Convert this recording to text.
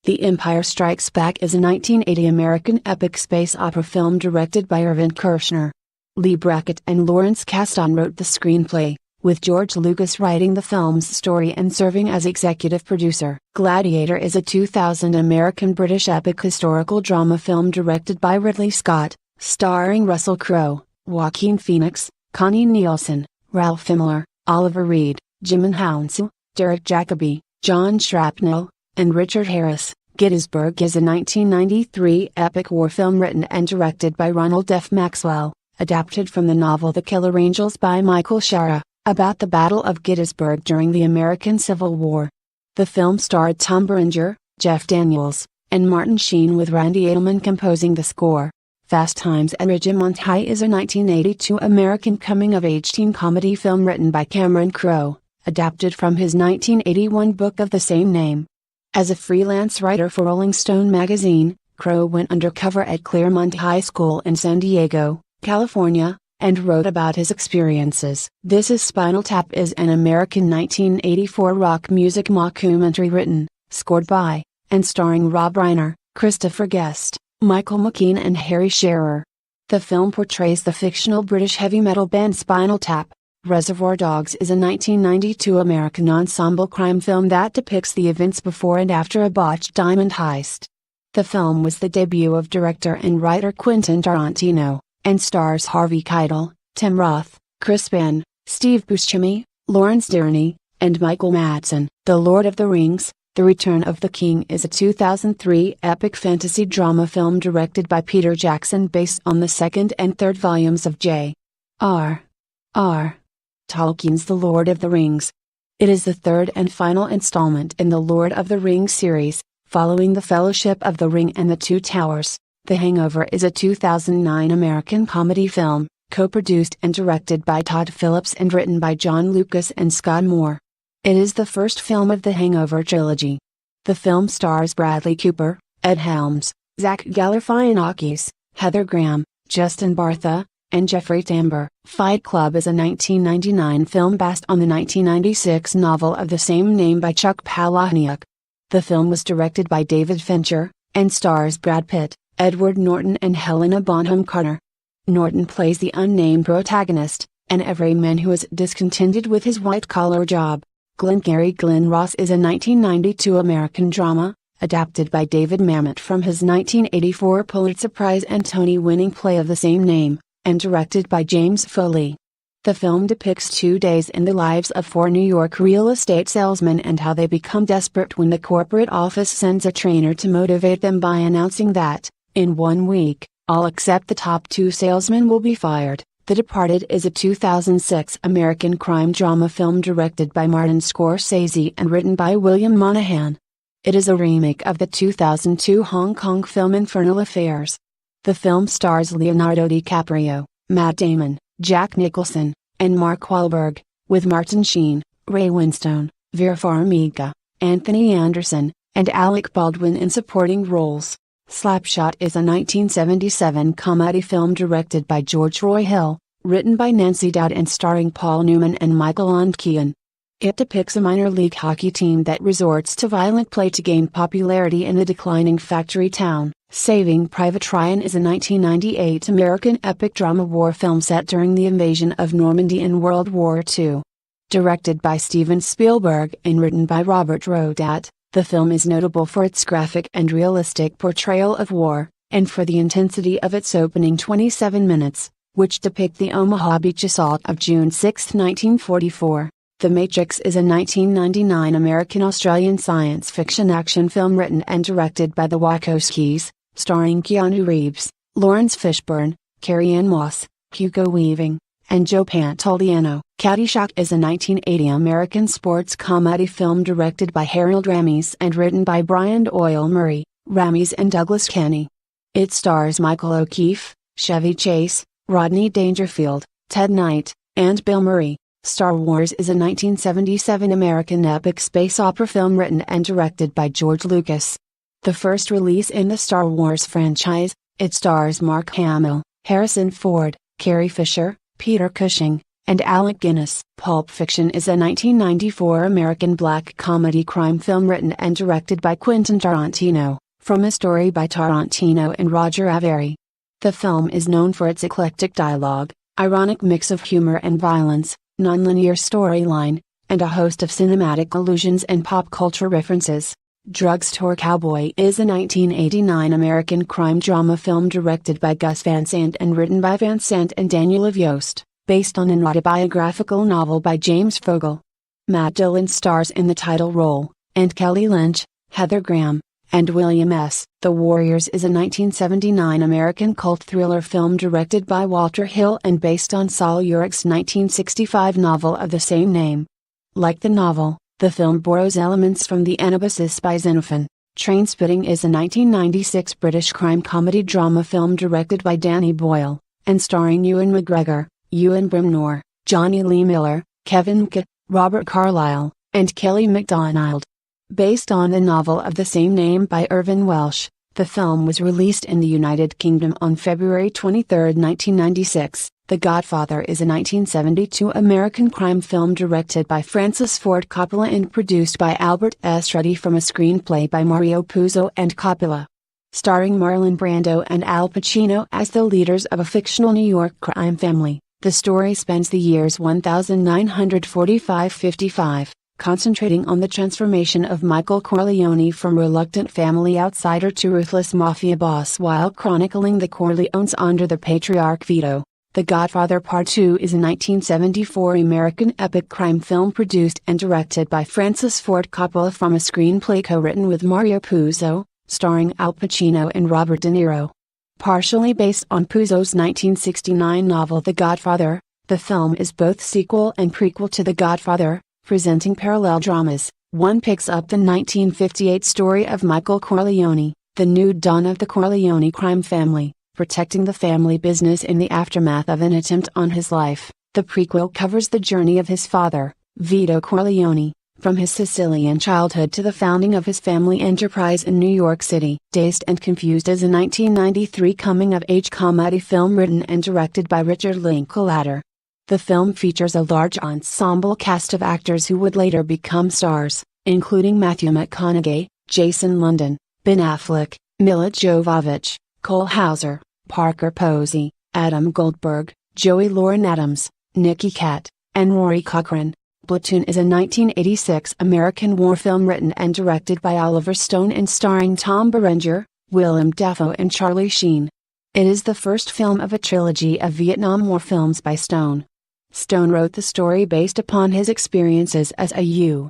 The Empire Strikes Back is a 1980 American epic space opera film directed by Irvin Kershner. Lee Brackett and Lawrence Kasdan wrote the screenplay, with George Lucas writing the film's story and serving as executive producer. Gladiator is a 2000 American-British epic historical drama film directed by Ridley Scott, starring Russell Crowe, Joaquin Phoenix, Connie Nielsen, Ralph Fiennes, Oliver Reed, Jim Hounsou, Derek Jacobi, John Shrapnel, and Richard Harris. Gettysburg is a 1993 epic war film written and directed by Ronald F. Maxwell, adapted from the novel The Killer Angels by Michael Shara, about the Battle of Gettysburg during the American Civil War. The film starred Tom Berenger, Jeff Daniels, and Martin Sheen, with Randy Edelman composing the score. Fast Times at Ridgemont High is a 1982 American coming-of-age teen comedy film written by Cameron Crowe, adapted from his 1981 book of the same name. As a freelance writer for Rolling Stone magazine, Crowe went undercover at Claremont High School in San Diego, California, and wrote about his experiences. This is Spinal Tap is an American 1984 rock music mockumentary written, scored by, and starring Rob Reiner, Christopher Guest, Michael McKean and Harry Shearer. The film portrays the fictional British heavy metal band Spinal Tap. Reservoir Dogs is a 1992 American ensemble crime film that depicts the events before and after a botched diamond heist. The film was the debut of director and writer Quentin Tarantino, and stars Harvey Keitel, Tim Roth, Chris Penn, Steve Buscemi, Lawrence Tierney, and Michael Madsen. The Lord of the Rings, The Return of the King is a 2003 epic fantasy drama film directed by Peter Jackson based on the second and third volumes of J.R.R. Tolkien's The Lord of the Rings. It is the third and final installment in the Lord of the Rings series, following The Fellowship of the Ring and The Two Towers. The Hangover is a 2009 American comedy film, co-produced and directed by Todd Phillips and written by John Lucas and Scott Moore. It is the first film of the Hangover trilogy. The film stars Bradley Cooper, Ed Helms, Zach Galifianakis, Heather Graham, Justin Bartha, and Jeffrey Tambor. Fight Club is a 1999 film based on the 1996 novel of the same name by Chuck Palahniuk. The film was directed by David Fincher, and stars Brad Pitt, Edward Norton and Helena Bonham Carter. Norton plays the unnamed protagonist, an everyman who is discontented with his white-collar job. Glengarry Glen Ross is a 1992 American drama, adapted by David Mamet from his 1984 Pulitzer Prize and Tony-winning play of the same name, and directed by James Foley. The film depicts 2 days in the lives of 4 New York real estate salesmen and how they become desperate when the corporate office sends a trainer to motivate them by announcing that, in 1 week, all except the top 2 salesmen will be fired. The Departed is a 2006 American crime drama film directed by Martin Scorsese and written by William Monahan. It is a remake of the 2002 Hong Kong film Infernal Affairs. The film stars Leonardo DiCaprio, Matt Damon, Jack Nicholson, and Mark Wahlberg, with Martin Sheen, Ray Winstone, Vera Farmiga, Anthony Anderson, and Alec Baldwin in supporting roles. Slapshot is a 1977 comedy film directed by George Roy Hill, written by Nancy Dowd and starring Paul Newman and Michael Ontkean. It depicts a minor league hockey team that resorts to violent play to gain popularity in the declining factory town. Saving Private Ryan is a 1998 American epic drama war film set during the invasion of Normandy in World War II. Directed by Steven Spielberg and written by Robert Rodat, the film is notable for its graphic and realistic portrayal of war, and for the intensity of its opening 27 minutes, which depict the Omaha Beach assault of June 6, 1944. The Matrix is a 1999 American-Australian science fiction action film written and directed by the Wachowskis, starring Keanu Reeves, Lawrence Fishburne, Carrie-Anne Moss, Hugo Weaving, and Joe Pantoliano. Caddyshack is a 1980 American sports comedy film directed by Harold Ramis and written by Brian Doyle Murray, Ramis and Douglas Kenney. It stars Michael O'Keefe, Chevy Chase, Rodney Dangerfield, Ted Knight, and Bill Murray. Star Wars is a 1977 American epic space opera film written and directed by George Lucas. The first release in the Star Wars franchise, it stars Mark Hamill, Harrison Ford, Carrie Fisher, Peter Cushing, and Alec Guinness. Pulp Fiction is a 1994 American black comedy crime film written and directed by Quentin Tarantino, from a story by Tarantino and Roger Avary. The film is known for its eclectic dialogue, ironic mix of humor and violence, nonlinear storyline, and a host of cinematic allusions and pop culture references. Drugstore Cowboy is a 1989 American crime drama film directed by Gus Van Sant and written by Van Sant and Daniel Yost, based on an autobiographical novel by James Fogle. Matt Dillon stars in the title role, and Kelly Lynch, Heather Graham, and William S. The Warriors is a 1979 American cult thriller film directed by Walter Hill and based on Saul Urich's 1965 novel of the same name. Like the novel, the film borrows elements from The Anabasis by Xenophon. Trainspotting is a 1996 British crime comedy drama film directed by Danny Boyle, and starring Ewan McGregor, Ewan Brimnor, Johnny Lee Miller, Kevin McKay, Robert Carlyle, and Kelly MacDonald. Based on the novel of the same name by Irvine Welsh, the film was released in the United Kingdom on February 23, 1996. The Godfather is a 1972 American crime film directed by Francis Ford Coppola and produced by Albert S. Ruddy from a screenplay by Mario Puzo and Coppola. Starring Marlon Brando and Al Pacino as the leaders of a fictional New York crime family, the story spans the years 1945-55, concentrating on the transformation of Michael Corleone from reluctant family outsider to ruthless mafia boss while chronicling the Corleones under the patriarch Vito. The Godfather Part 2 is a 1974 American epic crime film produced and directed by Francis Ford Coppola from a screenplay co-written with Mario Puzo, starring Al Pacino and Robert De Niro. Partially based on Puzo's 1969 novel The Godfather, the film is both sequel and prequel to The Godfather, presenting parallel dramas. One picks up the 1958 story of Michael Corleone, the new dawn of the Corleone crime family, protecting the family business in the aftermath of an attempt on his life. The prequel covers the journey of his father, Vito Corleone, from his Sicilian childhood to the founding of his family enterprise in New York City. Dazed and Confused is a 1993 coming-of-age comedy film written and directed by Richard Linklater. The film features a large ensemble cast of actors who would later become stars, including Matthew McConaughey, Jason London, Ben Affleck, Mila Jovovich, Cole Hauser, Parker Posey, Adam Goldberg, Joey Lauren Adams, Nicky Katt, and Rory Cochrane. Platoon is a 1986 American war film written and directed by Oliver Stone and starring Tom Berenger, Willem Dafoe and Charlie Sheen. It is the first film of a trilogy of Vietnam War films by Stone. Stone wrote the story based upon his experiences as a U.